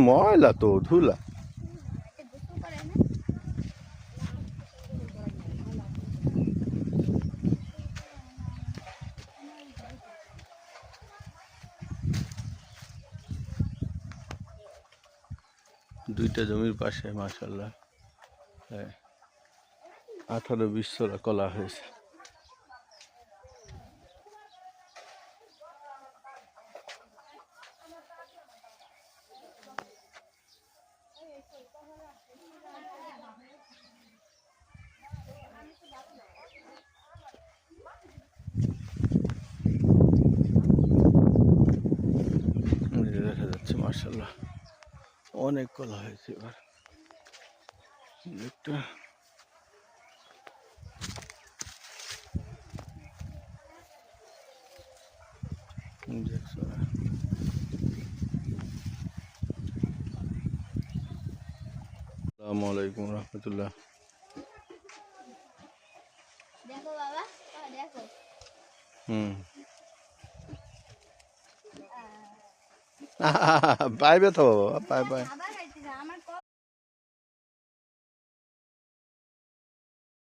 ময়লা তো ধুলা। দুইটা জমির পাশে মাশাআল্লাহ 18-20 ছড়া কলা হয়েছে। দেখা যাচ্ছে মাশাআল্লাহ অনেক কলা হয়েছে এবার। একটা আসসালামু আলাইকুম রহমতুল্লাহ। দেখো বাবা, দেখো। পাইবে তো বাবা, পাই পাই।